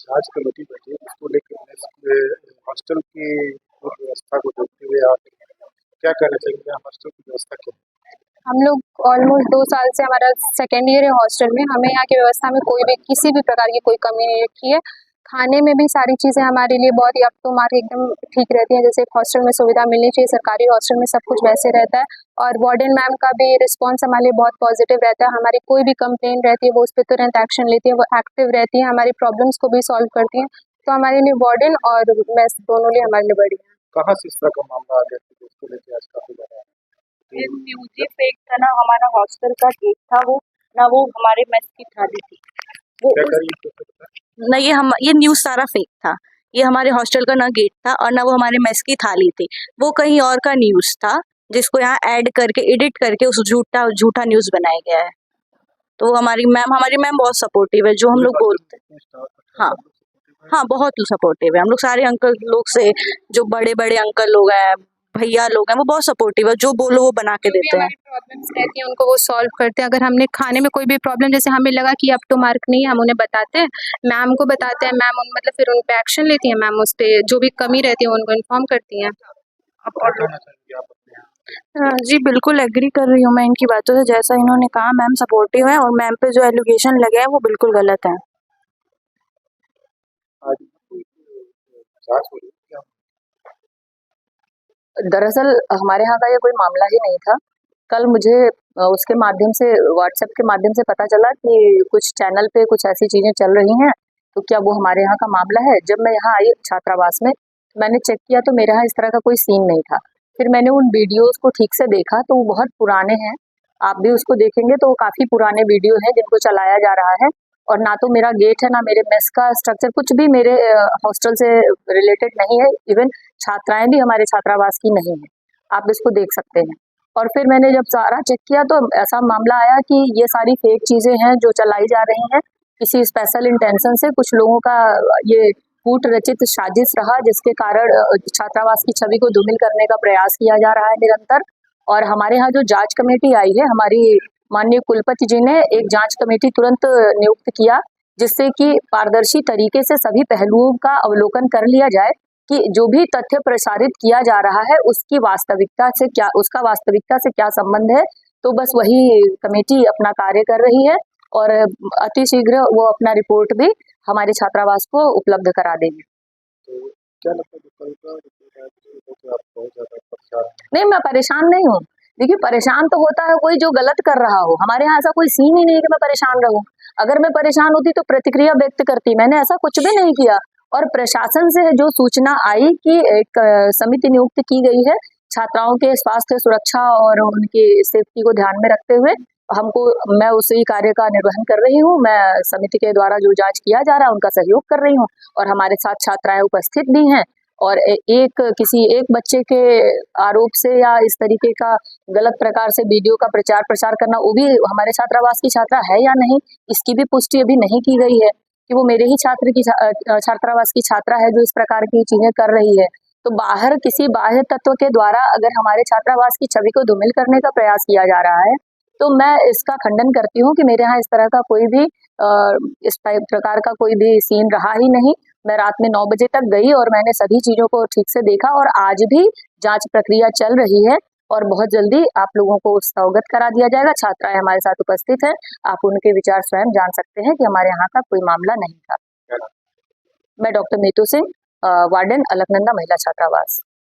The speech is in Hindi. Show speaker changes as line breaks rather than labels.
जांच कमेटी बैठी है इसको लेकर मेस में हॉस्टल की व्यवस्था को देखते हुए आप क्या कहना चाहेंगे? हॉस्टल की व्यवस्था क्या है?
हम लोग ऑलमोस्ट 2 साल से हमारा सेकेंड ईयर है हॉस्टल में। हमें यहाँ की व्यवस्था में कोई भी किसी भी प्रकार की कोई कमी नहीं रखी है। खाने में भी सारी चीज़ें हमारे लिए बहुत ही अप टू मार्क एकदम ठीक रहती हैं। जैसे हॉस्टल में सुविधा मिलनी चाहिए, सरकारी हॉस्टल में सब कुछ वैसे रहता है। और वार्डन मैम का भी रिस्पॉन्स हमारे लिए बहुत पॉजिटिव रहता है। हमारी कोई भी कंप्लेन रहती है वो उस पर तुरंत एक्शन लेती है, वो एक्टिव रहती है, हमारी प्रॉब्लम्स को भी सॉल्व करती हैं। तो हमारे लिए वार्डन और मेस दोनों लिए हमारे लिए बढ़िया है।
कहाँ से इस तरह का मामला आ गया कि उसको लेकर आज काफी ज्यादा
ये म्यूजिक फेक था ना, हमारा हॉस्टल का केक था वो, ना वो हमारे मेस की थाली थी वो
क्या
उस,
करिए
ना ये न्यूज़ सारा फेक था। ये हमारे हॉस्टल का ना गेट था और ना वो हमारे मेस की थाली थी। वो कहीं और का न्यूज़ था जिसको यहाँ ऐड करके एडिट करके उस झूठा न्यूज़ बनाया गया है। तो वो हमारी मैम बहुत सपोर्टिव है, जो हम लोग बोलते हैं। हाँ हाँ, बहुत सपोर्टिव है। हम लोग सारे अंकल लोग से, जो बड़े बड़े अंकल लोग हैं, भैया लोग हैं, वो बहुत सपोर्टिव है। जो बोलो वो बना के देते हैं।
प्रॉब्लम्स रहती हैं उनको वो सॉल्व करते हैं। अगर हमने खाने में कोई भी प्रॉब्लम जैसे हमें लगा कि अप टू मार्क नहीं है, हम उन्हें बताते हैं, मैम को बताते हैं, मैम मतलब फिर उन पे एक्शन लेती हैं। मैम उस पे जो भी कमी रहती है उनको इन्फॉर्म करती हैं।
क्या कहना चाहेंगे आप अपने यहाँ?
जी बिल्कुल एग्री कर रही हूँ मैं इनकी बातों से। जैसा इन्होंने कहा, मैम सपोर्टिव है और मैम पे जो एलिगेशन लगे हैं वो बिल्कुल गलत है।
आज कोई जांच हो रही है क्या?
दरअसल हमारे यहाँ का ये कोई मामला ही नहीं था। कल मुझे उसके माध्यम से, व्हाट्सएप के माध्यम से पता चला कि कुछ चैनल पे कुछ ऐसी चीज़ें चल रही हैं, तो क्या वो हमारे यहाँ का मामला है। जब मैं यहाँ आई छात्रावास में, मैंने चेक किया तो मेरे यहाँ इस तरह का कोई सीन नहीं था। फिर मैंने उन वीडियोज़ को ठीक से देखा तो वो बहुत पुराने हैं। आप भी उसको देखेंगे तो वो काफ़ी पुराने वीडियो हैं जिनको चलाया जा रहा है। और ना तो मेरा गेट है, ना मेरे मेस का स्ट्रक्चर, कुछ भी मेरे हॉस्टल से रिलेटेड नहीं है। इवन छात्राएं भी हमारे छात्रावास की नहीं है, आप इसको देख सकते हैं। और फिर मैंने जब सारा चेक किया तो ऐसा मामला आया कि ये सारी फेक चीज़ें हैं जो चलाई जा रही हैं। किसी स्पेशल इंटेंशन से कुछ लोगों का ये कूट रचित साजिश रहा, जिसके कारण छात्रावास की छवि को धूमिल करने का प्रयास किया जा रहा है निरंतर। और हमारे यहाँ जो जांच कमेटी आई है, हमारी माननीय कुलपति जी ने एक जांच कमेटी तुरंत नियुक्त किया, जिससे कि पारदर्शी तरीके से सभी पहलुओं का अवलोकन कर लिया जाए कि जो भी तथ्य प्रसारित किया जा रहा है उसका वास्तविकता से क्या संबंध है। तो बस वही कमेटी अपना कार्य कर रही है और अतिशीघ्र वो अपना रिपोर्ट भी हमारे छात्रावास को उपलब्ध करा देंगे।
तो क्या लगता है कि कल का रिपोर्ट आया तो आप बहुत ज्यादा परेशान हैं?
नहीं, मैं परेशान नहीं हूँ। देखिए, परेशान तो होता है कोई जो गलत कर रहा हो। हमारे यहाँ ऐसा कोई सीन ही नहीं है कि मैं परेशान रहूं। अगर मैं परेशान होती तो प्रतिक्रिया व्यक्त करती। मैंने ऐसा कुछ भी नहीं किया। और प्रशासन से जो सूचना आई कि एक समिति नियुक्त की गई है छात्राओं के स्वास्थ्य, सुरक्षा और उनकी सेफ्टी को ध्यान में रखते हुए, मैं उसी कार्य का निर्वहन कर रही हूँ। मैं समिति के द्वारा जो जांच किया जा रहा है उनका सहयोग कर रही हूँ और हमारे साथ छात्राएं उपस्थित भी हैं। और किसी एक बच्चे के आरोप से या इस तरीके का गलत प्रकार से वीडियो का प्रचार प्रसार करना, वो भी हमारे छात्रावास की छात्रा है या नहीं, इसकी भी पुष्टि अभी नहीं की गई है कि वो मेरे ही छात्रावास की छात्रा है जो इस प्रकार की चीजें कर रही है। तो बाहर किसी बाह्य तत्व के द्वारा अगर हमारे छात्रावास की छवि को धूमिल करने का प्रयास किया जा रहा है तो मैं इसका खंडन करती हूँ कि मेरे यहाँ इस तरह का कोई भी इस प्रकार का कोई भी सीन रहा ही नहीं। मैं रात में 9 बजे तक गई और मैंने सभी चीजों को ठीक से देखा और आज भी जांच प्रक्रिया चल रही है और बहुत जल्दी आप लोगों को उसका अवगत करा दिया जाएगा। छात्राएं हमारे साथ उपस्थित हैं, आप उनके विचार स्वयं जान सकते हैं कि हमारे यहाँ का कोई मामला नहीं था। मैं डॉक्टर नीतू सिंह, वार्डन अलकनंदा महिला छात्रावास।